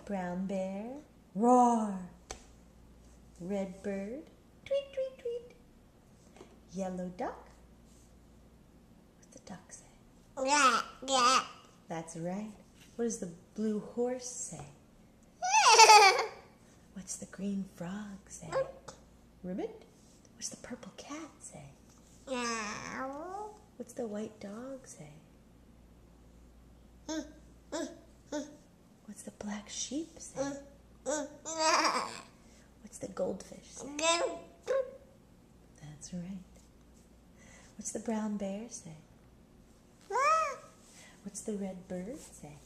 Brown bear, roar. Red bird, tweet, tweet, tweet. Yellow duck. What's the duck say? Yeah, yeah. That's right. What does the blue horse say? What's the green frog say? Ribbit? What's the purple cat say? Meow. What's the white dog say? What's the black sheep say? What's the goldfish say? That's right. What's the brown bear say? What's the red bird say?